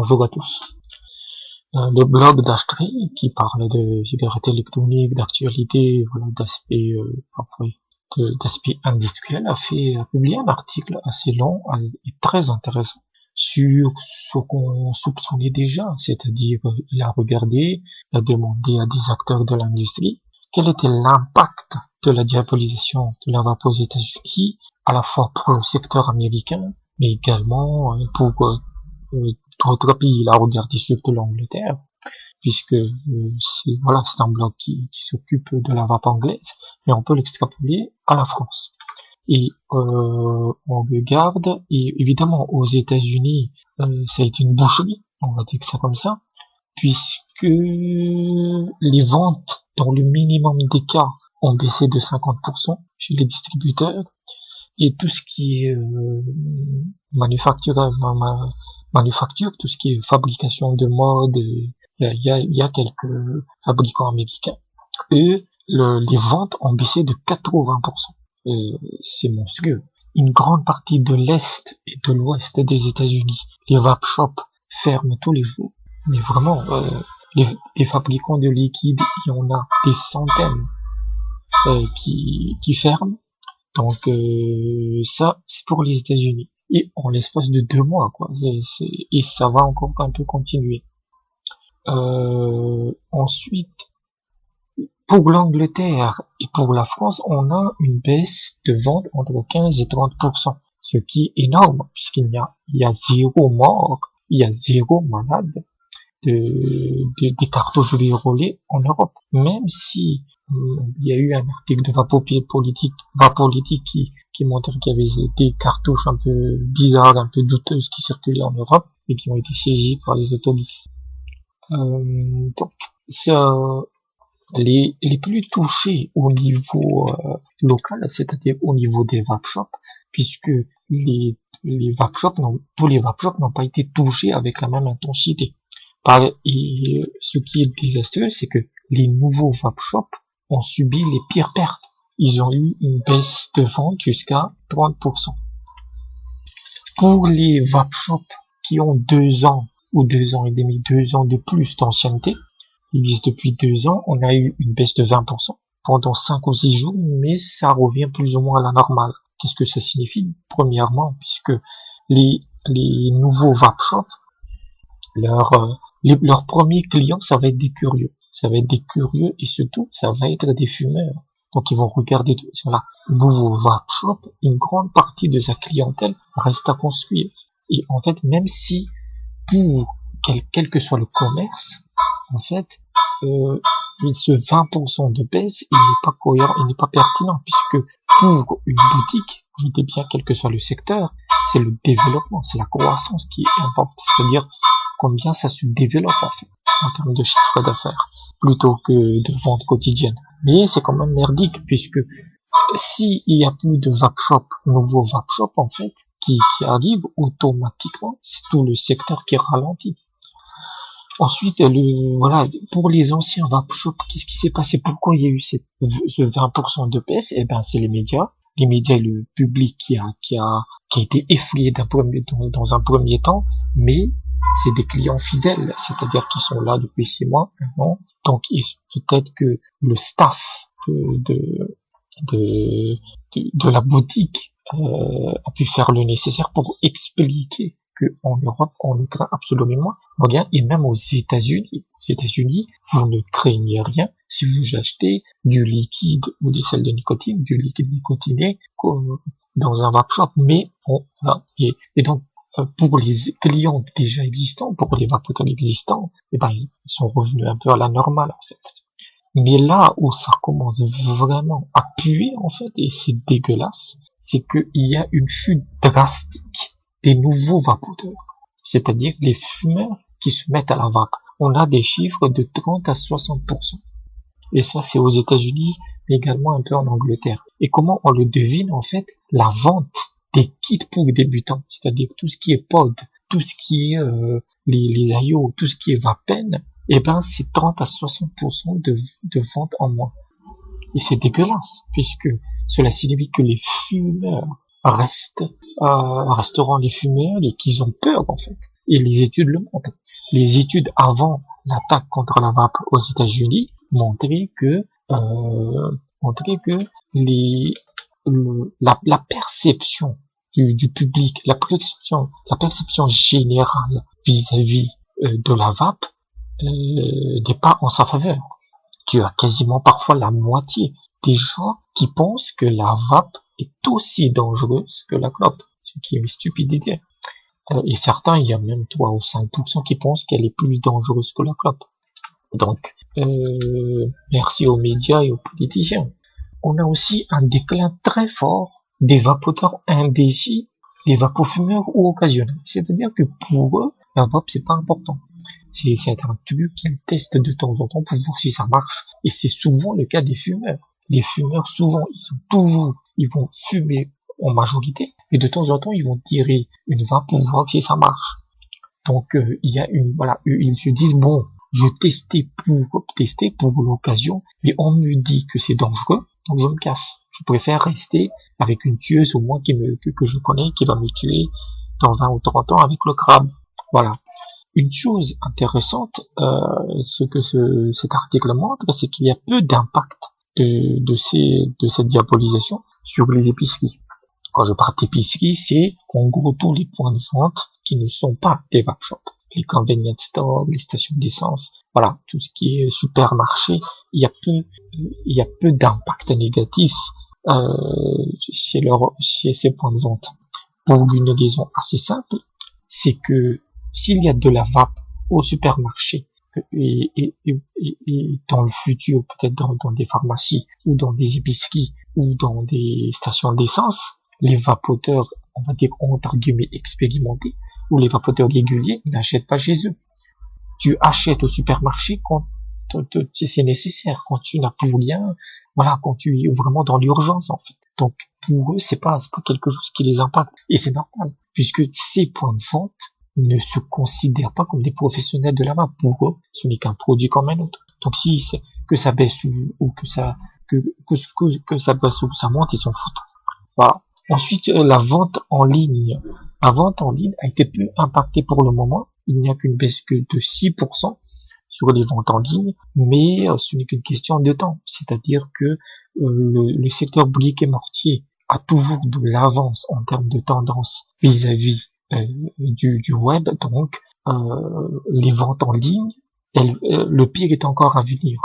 Bonjour à tous. Le blog d'Ashtray qui parle de cigarettes électroniques, d'actualité, voilà, d'aspect industriel a publié un article assez long et très intéressant sur ce qu'on soupçonnait déjà, c'est-à-dire il a regardé, il a demandé à des acteurs de l'industrie quel était l'impact de la diabolisation de la vape aux États-Unis, à la fois pour le secteur américain, mais également pour d'autres pays. Il a regardé surtout l'Angleterre, puisque c'est un blog qui s'occupe de la vape anglaise, mais on peut l'extrapoler à la France. Et on regarde, et évidemment aux États-Unis, ça a été une boucherie, on va dire que ça comme ça, puisque les ventes dans le minimum des cas ont baissé de 50% chez les distributeurs, et tout ce qui est manufacture, tout ce qui est fabrication de mode, il y a quelques fabricants américains. Et les ventes ont baissé de 80%. C'est monstrueux. Une grande partie de l'Est et de l'Ouest des États-Unis, les vape shops ferment tous les jours. Mais vraiment, les fabricants de liquide, il y en a des centaines qui ferment. Donc ça, c'est pour les États-Unis. Et en l'espace de 2 mois, quoi. Et ça va encore un peu continuer. Ensuite, pour l'Angleterre et pour la France, on a une baisse de vente entre 15 et 30%, ce qui est énorme, puisqu'il y a 0 mort, il y a 0 malade des cartouches vérolées en Europe. Même si il y a eu un article de Vapolitique qui montre qu'il y avait des cartouches un peu bizarres, un peu douteuses qui circulaient en Europe et qui ont été saisies par les autorités. Donc, ça, les plus touchés au niveau local, c'est-à-dire au niveau des vape shops, puisque les vape shops, tous les vape shops n'ont pas été touchés avec la même intensité. Et ce qui est désastreux, c'est que les nouveaux vape shops ont subi les pires pertes. Ils ont eu une baisse de vente jusqu'à 30%. Pour les vape shops qui ont 2 ans ou 2 ans et demi, 2 ans de plus d'ancienneté, ils existent depuis 2 ans, on a eu une baisse de 20% pendant 5 ou 6 jours, mais ça revient plus ou moins à la normale. Qu'est-ce que ça signifie? Premièrement, puisque les nouveaux vape shops, leurs premiers clients, ça va être des curieux. Ça va être des curieux et surtout, ça va être des fumeurs. Donc ils vont regarder tout cela. Nouveau vape shop, une grande partie de sa clientèle reste à construire. Et en fait, même si pour quel que soit le commerce, en fait, ce 20% de baisse, il n'est pas cohérent, il n'est pas pertinent, puisque pour une boutique, vous dites bien, quel que soit le secteur, c'est le développement, c'est la croissance qui importe, c'est-à-dire combien ça se développe en fait, en termes de chiffre d'affaires, plutôt que de vente quotidienne. Mais c'est quand même merdique, puisque s'il y a plus de vape shop, nouveaux vape shop en fait, qui arrivent automatiquement, c'est tout le secteur qui ralentit. Ensuite, voilà, pour les anciens vape shop, qu'est-ce qui s'est passé? Pourquoi il y a eu ce 20% de baisse? Eh ben, c'est les médias et le public qui a été effrayé dans un premier temps, mais c'est des clients fidèles, c'est-à-dire qu'ils sont là depuis 6 mois, 1 an. Donc, peut-être que le staff de la boutique a pu faire le nécessaire pour expliquer que en Europe, on ne craint absolument rien, et même aux États-Unis, vous ne craignez rien si vous achetez du liquide ou des sels de nicotine, du liquide nicotiné dans un vape shop. Mais et donc pour les clients déjà existants, pour les vapoteurs existants, eh ben ils sont revenus un peu à la normale en fait. Mais là où ça commence vraiment à puer en fait, et c'est dégueulasse, c'est qu'il y a une chute drastique des nouveaux vapoteurs, c'est-à-dire les fumeurs qui se mettent à la vape. On a des chiffres de 30 à 60%. Et ça, c'est aux États-Unis, mais également un peu en Angleterre. Et comment on le devine, en fait? La vente des kits pour débutants, c'est-à-dire tout ce qui est pod, tout ce qui est les IO, tout ce qui est vapen, eh ben c'est 30 à 60% de vente en moins. Et c'est dégueulasse, puisque cela signifie que les fumeurs resteront les fumeurs et qu'ils ont peur en fait. Et les études le montrent. Les études avant l'attaque contre la vape aux États-Unis montraient que les la perception du public, la perception générale vis-à-vis de la vape n'est pas en sa faveur. Tu as quasiment parfois la moitié des gens qui pensent que la vape est aussi dangereuse que la clope, ce qui est une stupidité. Et certains, il y a même 3 ou 5% qui pensent qu'elle est plus dangereuse que la clope. Donc, merci aux médias et aux politiciens. On a aussi un déclin très fort des vapoteurs indécis, les vapofumeurs ou occasionnels. C'est-à-dire que pour eux, la vape, c'est pas important. C'est un truc qu'ils testent de temps en temps pour voir si ça marche. Et c'est souvent le cas des fumeurs. Les fumeurs, souvent, ils vont fumer en majorité, et de temps en temps, ils vont tirer une vape pour voir si ça marche. Donc, il y a ils se disent, bon, je testais pour l'occasion, mais on me dit que c'est dangereux, donc je me casse. Je préfère rester avec une tueuse au moins que je connais, qui va me tuer dans 20 ou 30 ans avec le crabe. Voilà. Une chose intéressante, ce que cet article montre, c'est qu'il y a peu d'impact de cette diabolisation sur les épiceries. Quand je parle d'épicerie, c'est en gros tous les points de vente qui ne sont pas des vape shops. Les convenience stores, les stations d'essence, voilà, tout ce qui est supermarché, il y a peu d'impact négatif chez ces points de vente. Pour une raison assez simple, c'est que s'il y a de la vape au supermarché et dans le futur, peut-être dans des pharmacies ou dans des épiceries ou dans des stations d'essence, les vapoteurs, on va dire entre guillemets expérimentés, ou les vapoteurs réguliers n'achètent pas chez eux. Tu achètes au supermarché quand c'est nécessaire, quand tu n'as plus rien, voilà, quand tu es vraiment dans l'urgence en fait. Donc pour eux, c'est pas quelque chose qui les impacte, et c'est normal, puisque ces points de vente ne se considèrent pas comme des professionnels de la vape. Pour eux, ce n'est qu'un produit comme un autre. Donc si c'est que ça baisse ou que ça baisse ou ça monte, ils s'en foutent. Voilà. Ensuite, la vente en ligne. La vente en ligne a été peu impactée pour le moment. Il n'y a qu'une baisse que de 6% sur les ventes en ligne, mais ce n'est qu'une question de temps. C'est-à-dire que le secteur brique et mortier a toujours de l'avance en termes de tendance vis-à-vis du web. Donc, les ventes en ligne, le pire est encore à venir.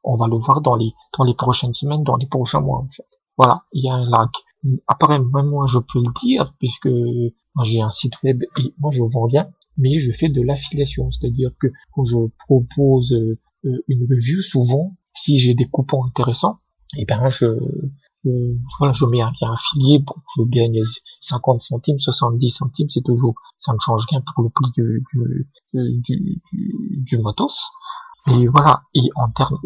On va le voir dans les prochaines semaines, dans les prochains mois en fait. Voilà, il y a un lag. Après, même moi, je peux le dire, puisque moi, j'ai un site web et moi, je vends rien, mais je fais de l'affiliation. C'est-à-dire que quand je propose une review, souvent, si j'ai des coupons intéressants, et ben, je mets un lien affilié, bon, je gagne 50 centimes, 70 centimes, c'est toujours, ça ne change rien pour le prix du matos. Et voilà, et en termes,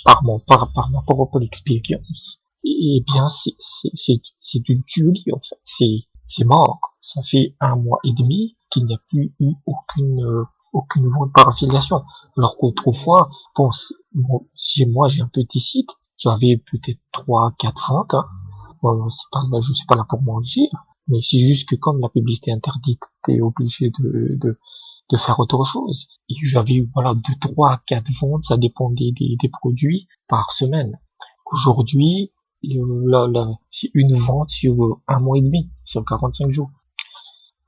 par ma propre expérience, et bien, c'est une tuerie, en fait. C'est mort. Ça fait 1 mois et demi qu'il n'y a plus eu aucune vente par affiliation. Alors qu'autrefois, bon, si moi j'ai un petit site, j'avais peut-être 3, 4 ventes, hein. Bon, je suis pas là pour mentir, mais c'est juste que comme la publicité interdite, t'es obligé de faire autre chose. Et j'avais eu, voilà, 2, 3, 4 ventes, ça dépendait des produits par semaine. Aujourd'hui, c'est une vente sur 1 mois et demi, sur 45 jours.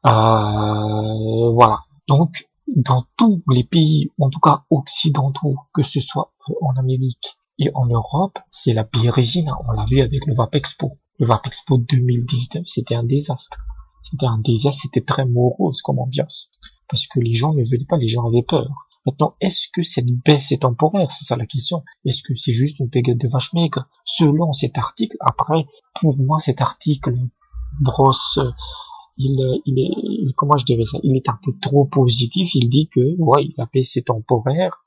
Voilà. Donc, dans tous les pays, en tout cas occidentaux, que ce soit en Amérique et en Europe, c'est la pire régime. On l'a vu avec le Vapexpo. Le Vapexpo 2019, c'était un désastre. C'était très morose comme ambiance. Parce que les gens ne venaient pas, les gens avaient peur. Maintenant, est-ce que cette baisse est temporaire? C'est ça la question. Est-ce que c'est juste une période de vache maigre? Selon cet article, après, pour moi, cet article brosse, comment je dirais ça? Il est un peu trop positif. Il dit que, ouais, la baisse est temporaire,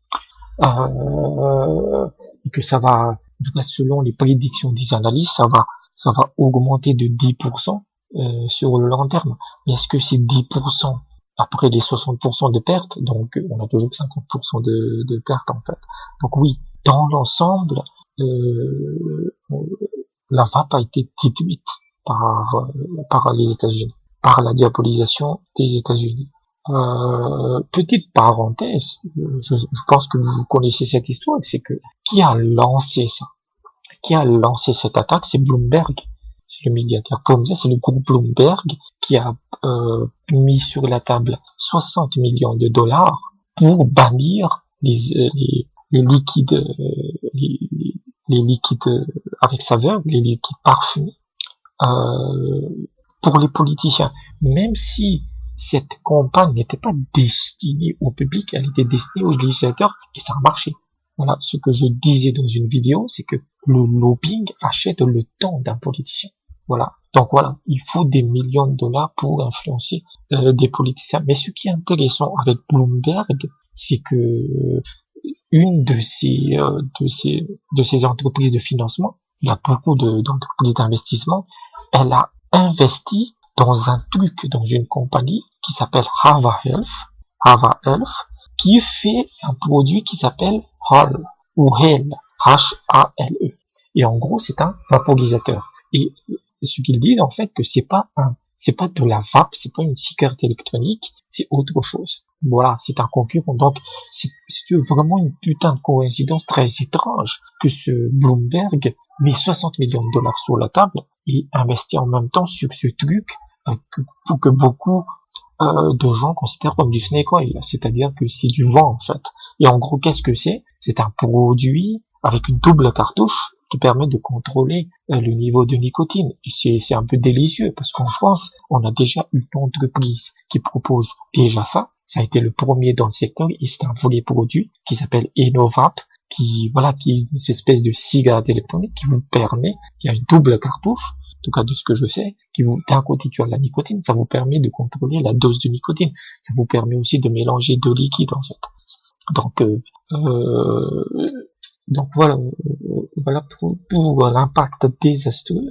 et que ça va, en tout cas, selon les prédictions des analystes, ça va augmenter de 10%, sur le long terme. Mais est-ce que c'est 10% après les 60% de pertes? Donc, on a toujours 50% de pertes, en fait. Donc oui, dans l'ensemble, la vape a été détruite par les États-Unis, par la diabolisation des États-Unis. Petite parenthèse, je pense que vous connaissez cette histoire, c'est que qui a lancé ça? Qui a lancé cette attaque? C'est Bloomberg. C'est le milliardaire Bloomberg, c'est le groupe Bloomberg qui a mis sur la table 60 millions de dollars pour bannir les liquides, les liquides avec saveur, les liquides parfumés, pour les politiciens. Même si cette campagne n'était pas destinée au public, elle était destinée aux législateurs et ça a marché. Voilà, ce que je disais dans une vidéo, c'est que le lobbying achète le temps d'un politicien. Voilà. Donc voilà, il faut des millions de dollars pour influencer des politiciens. Mais ce qui est intéressant avec Bloomberg, c'est que une de ces entreprises de financement, il y a beaucoup d'entreprises d'investissement, elle a investi dans un truc, dans une compagnie qui s'appelle Hava Health, qui fait un produit qui s'appelle HAL, ou HALE, H-A-L-E. Et en gros, c'est un vaporisateur. Et ce qu'ils disent, en fait, que c'est pas de la vape, c'est pas une cigarette électronique, c'est autre chose. Voilà, c'est un concurrent. Donc, c'est vraiment une putain de coïncidence très étrange que ce Bloomberg met 60 millions de dollars sur la table et investit en même temps sur ce truc que beaucoup de gens considèrent comme du snake oil, c'est-à-dire que c'est du vent en fait. Et en gros, qu'est-ce que c'est? C'est un produit avec une double cartouche qui permet de contrôler le niveau de nicotine. Et c'est un peu délicieux parce qu'en France, on a déjà une entreprise qui propose déjà ça. Ça a été le premier dans le secteur et c'est un vrai produit qui s'appelle Enovap, qui est une espèce de cigarette électronique qui vous permet, il y a une double cartouche, en tout cas de ce que je sais, d'un côté tu as la nicotine, ça vous permet de contrôler la dose de nicotine, ça vous permet aussi de mélanger deux liquides en fait. Donc voilà pour l'impact désastreux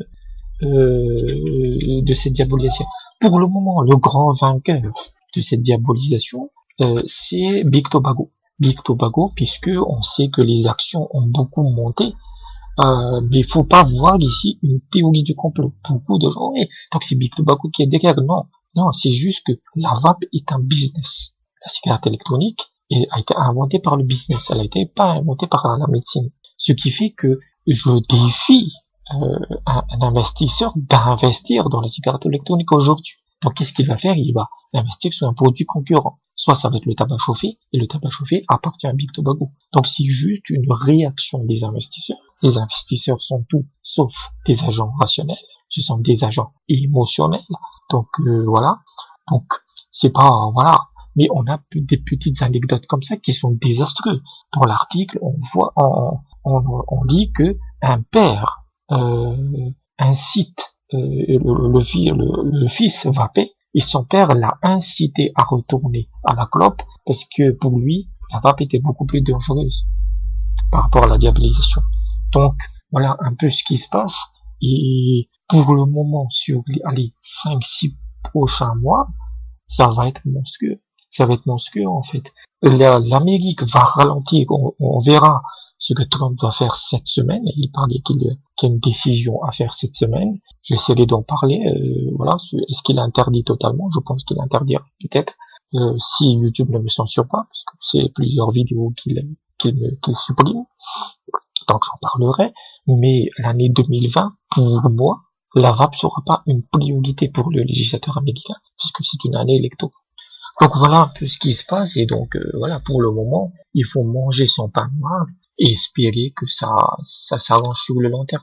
de cette diabolisation. Pour le moment, le grand vainqueur de cette diabolisation, c'est Big Tobago. Big Tobago, puisque on sait que les actions ont beaucoup monté, mais il faut pas voir ici une théorie du complot. Beaucoup de gens, donc c'est Big Tobacco qui est derrière. Non, c'est juste que la vape est un business. La cigarette électronique a été inventée par le business, elle a été pas inventée par la médecine. Ce qui fait que je défie un investisseur d'investir dans la cigarette électronique aujourd'hui. Donc qu'est-ce qu'il va faire? Il va investir sur un produit concurrent. Soit ça va être le tabac chauffé, et le tabac chauffé appartient à Big Tobacco. Donc c'est juste une réaction des investisseurs. Les investisseurs sont tout sauf des agents rationnels, ce sont des agents émotionnels. Donc voilà. Donc c'est pas voilà. Mais on a des petites anecdotes comme ça qui sont désastreuses. Dans l'article, on voit, on lit que un père incite le fils vapé et son père l'a incité à retourner à la clope parce que pour lui, la vape était beaucoup plus dangereuse par rapport à la diabolisation. Donc voilà un peu ce qui se passe et pour le moment sur les 5-6 prochains mois, ça va être monstrueux. Ça va être monstrueux en fait. L'Amérique va ralentir, on verra ce que Trump va faire cette semaine. Il parlait qu'il y a une décision à faire cette semaine. J'essaierai d'en parler. Voilà, est-ce qu'il interdit totalement? Je pense qu'il interdira peut-être si YouTube ne me censure pas, parce que c'est plusieurs vidéos qu'il supprime. Donc j'en parlerai. Mais l'année 2020, pour moi, la vape sera pas une priorité pour le législateur américain, puisque c'est une année électorale. Donc voilà un peu ce qui se passe et donc voilà pour le moment il faut manger son pain noir et espérer que ça s'arrange sur le long terme.